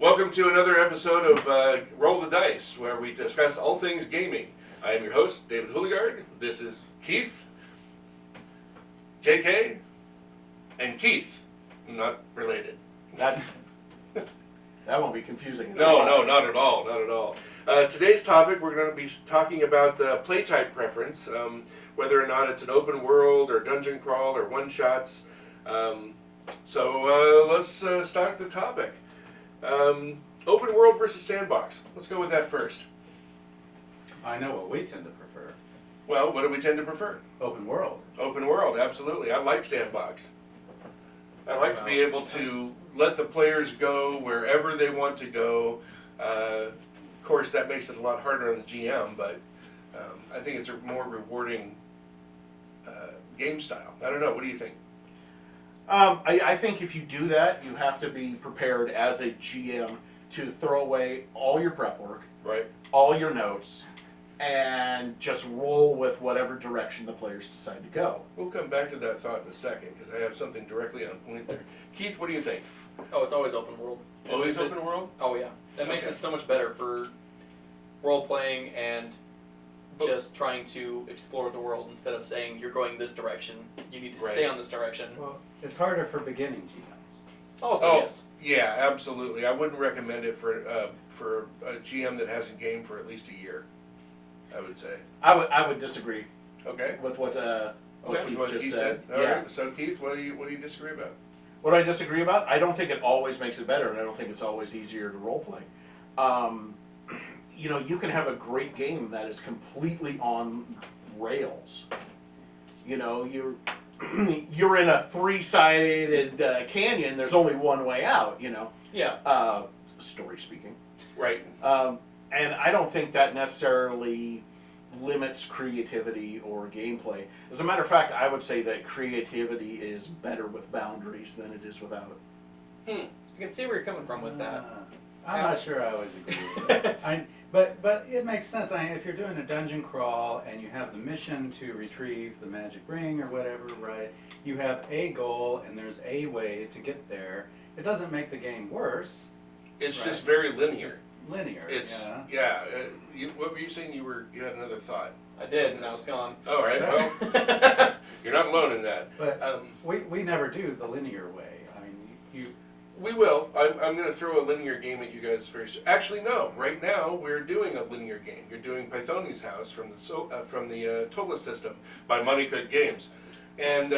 Welcome to another episode of Roll the Dice, where we discuss all things gaming. I am your host, David Houligard. This is Keith, JK, and Keith. Not related. That won't be confusing. No, not at all, not at all. Today's topic, we're going to be talking about the play type preference, whether or not it's an open world or dungeon crawl or one-shots. So let's start the topic. Open world versus sandbox. Let's go with that first. I know what we tend to prefer. Well, what do we tend to prefer? Open world. Open world, absolutely. I like sandbox. I like to be able to let the players go wherever they want to go. Of course, that makes it a lot harder on the GM, but I think it's a more rewarding game style. I don't know. What do you think? I think if you do that, you have to be prepared as a GM to throw away all your prep work, Right. all your notes, and just roll with whatever direction the players decide to go. We'll come back to that thought in a second because I have something directly on point there. Keith, what do you think? Oh, it's always open world. Always open world? Oh yeah, that makes Okay. it so much better for role playing and But- just trying to explore the world instead of saying you're going this direction. You need to Right. stay on this direction. Well, it's harder for beginning GMs. Also, Oh, yes. yeah, absolutely. I wouldn't recommend it for a GM that hasn't gamed for at least a year, I would say. I would disagree Okay. with what Okay, Keith what just he said. said. All Yeah. right. So Keith, what do you disagree about? What I disagree about, I don't think it always makes it better, and I don't think it's always easier to role play. You can have a great game that is completely on rails. You're you're in a three-sided canyon. There's only one way out. Yeah. Story speaking, Right. and I don't think that necessarily limits creativity or gameplay. As a matter of fact, I would say that creativity is better with boundaries than it is without it. I can see where you're coming from with that. I'm not sure I always agree with that. But it makes sense. If you're doing a dungeon crawl and you have the mission to retrieve the magic ring or whatever, right? You have a goal and there's a way to get there. It doesn't make the game worse. It's Right. just very It's linear. just linear. It's yeah. what were you saying? You had another thought. I did, and now it's gone. All right. Well, you're not alone in that. But Um, we never do the linear way. I mean, you We will. I'm going to throw a linear game at you guys first. Actually, no. Right now, we're doing a linear game. You're doing Pythoni's House from the Tola system by Money Good Games, and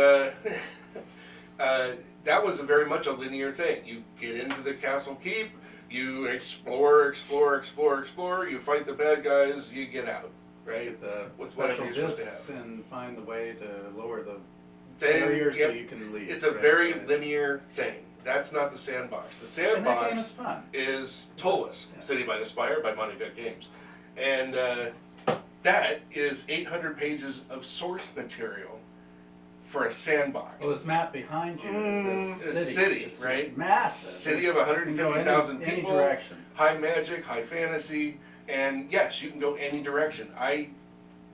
that was very much a linear thing. You get into the castle keep, you explore. You fight the bad guys, you get out. Right. get the With whatever special you're supposed to discs have. and find the way to lower the Then, barrier so yep, you can leave. it's a right, very right. linear thing. That's not the sandbox. The And that game sandbox is fun. is Tolas, Yeah. City by the Spire by Money Good Games. And that is 800 pages of source material for a sandbox. Well, this map behind you is It's this a city. city, It's right? massive. City of You can go 150,000 any people, direction. high magic, high fantasy, and yes, you can go any direction.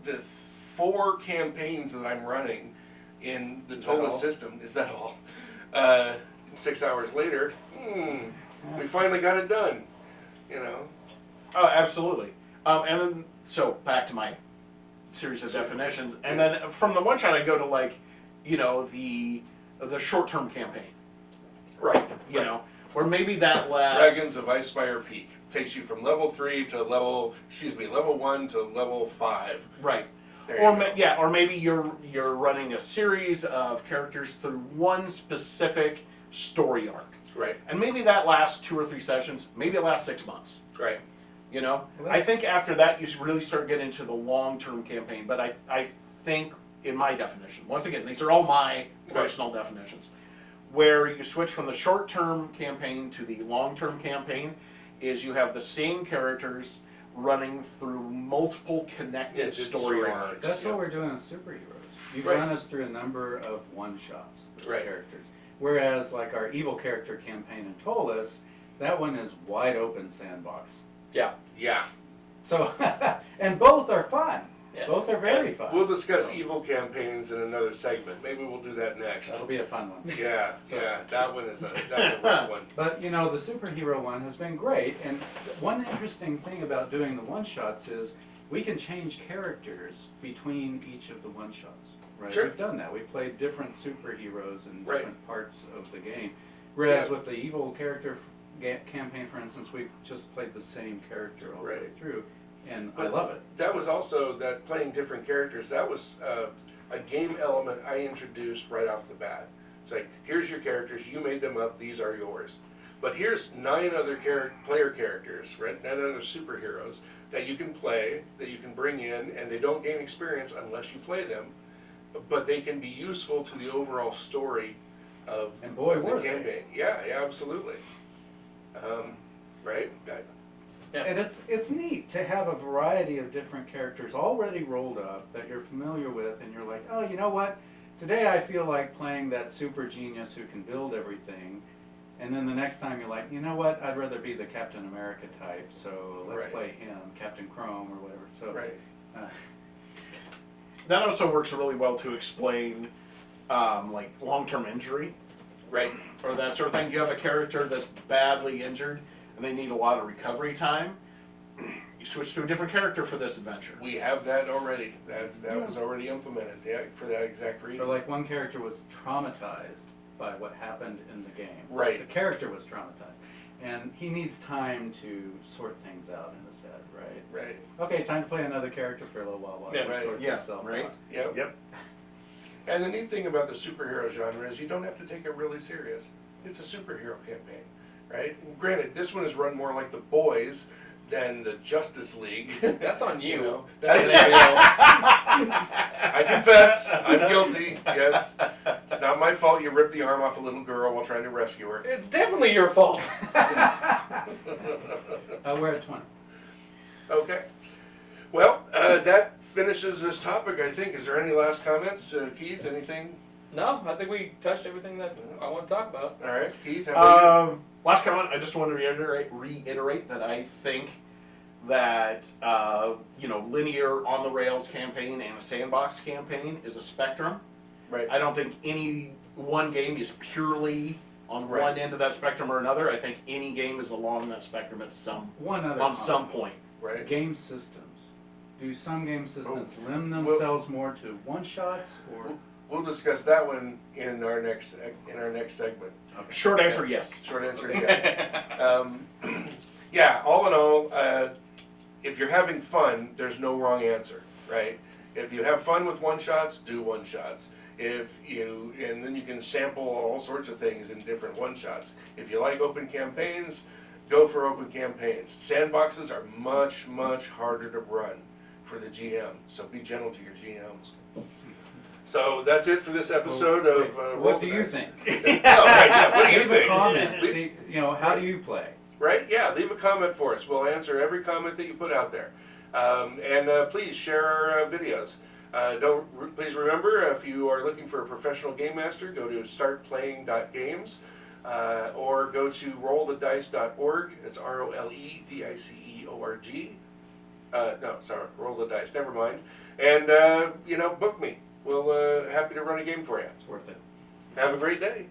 The 4 campaigns that I'm running in the Is that Tola all? system, is that all? 6 hours later, we finally got it done, Oh, absolutely. And then, so back to my series of definitions, and then from the one shot I go to the short-term campaign. Right. Where maybe that lasts. Dragons of Icespire Peak takes you from level 3 to level 1 to level 5. Right. There you go. Or maybe you're running a series of characters through one specific story arc, Right. and maybe that lasts 2 or 3 sessions. Maybe it lasts 6 months. Right. Well, I think after that you really start getting into the long-term campaign. But I think in my definition, once again, these are all my personal definitions, where you switch from the short-term campaign to the long-term campaign, is you have the same characters running through multiple connected Yeah, story story arcs. arcs. That's what we're doing with superheroes. You've Right. run us through a number of one-shots, those Right. characters. Whereas, like our evil character campaign in Tolas, that one is wide open sandbox. Yeah. Yeah. So, and both are fun. Yes. Both are very fun. We'll discuss So, evil campaigns in another segment. Maybe we'll do that next. That'll be a fun one. Yeah, So- yeah, that's a rough one. But you know, the superhero one has been great, and one interesting thing about doing the one-shots is we can change characters between each of the one-shots. Right? Sure. We've done that. We've played different superheroes in Right. different parts of the game. Whereas Yeah. with the evil character campaign, for instance, we've just played the same character all the way Right. through, and I But love it. That was also, that playing different characters, that was a game element I introduced right off the bat. It's like, here's your characters, you made them up, these are yours. But here's 9 other player characters, right? 9 other superheroes that you can play, that you can bring in, and they don't gain experience unless you play them, but they can be useful to the overall story of And boy, the were they. campaign. Yeah, yeah, absolutely. Right? Yeah. And it's neat to have a variety of different characters already rolled up that you're familiar with, and you're like, oh, you know what? Today I feel like playing that super genius who can build everything. And then the next time you're like, you know what? I'd rather be the Captain America type, so let's Right. play him, Captain Chrome or whatever. So, Right. That also works really well to explain like long-term injury Right. or that sort of thing. You have a character that's badly injured and they need a lot of recovery time. You switch to a different character for this adventure. We have that already. That was already implemented, yeah, for that exact or reason. like one character was traumatized by what happened in the game. Right. The character was traumatized. And he needs time to sort things out in his head, right? Right. Okay, time to play another character for a little while Yeah, he right. sorts Yeah, himself right. out. Yep. Yep. And the neat thing about the superhero genre is you don't have to take it really serious. It's a superhero campaign, right? Granted, this one is run more like The Boys than the Justice League. That's on you. know, That that is is, everybody else. I confess, I'm guilty, yes. It's not my fault you ripped the arm off a little girl while trying to rescue her. It's definitely your fault. We're at 20. Okay. Well, that finishes this topic, I think. Is there any last comments? Keith, anything? No, I think we touched everything that I want to talk about. All right, Keith, how about you? Last comment, I just want to reiterate that I think that linear on the rails campaign and a sandbox campaign is a spectrum. Right. I don't think any one game is purely on Right. one end of that spectrum or another. I think any game is along that spectrum at One other on comment. some point. Right. Game systems. Do some game systems lend Well- themselves more to one-shots or? We'll discuss that one in our next segment. Short answer, yes. Short answer is yes. Yeah, all in all, if you're having fun, there's no wrong answer, right? If you have fun with one-shots, do one-shots. And then you can sample all sorts of things in different one-shots. If you like open campaigns, go for open campaigns. Sandboxes are much, much harder to run for the GM, so be gentle to your GMs. So that's it for this episode of Roll What the do you Dice. think? Oh, right, yeah, what do you Leave a think? comment. Leave- See, how do you play? Right? Yeah, leave a comment for us. We'll answer every comment that you put out there. And please share our videos. Please remember, if you are looking for a professional game master, go to startplaying.games or go to rollthedice.org. It's ROLEDICEORG. No, sorry, roll the dice. Never mind. And book me. We'll happy to run a game for you. It's worth it. Have a great day.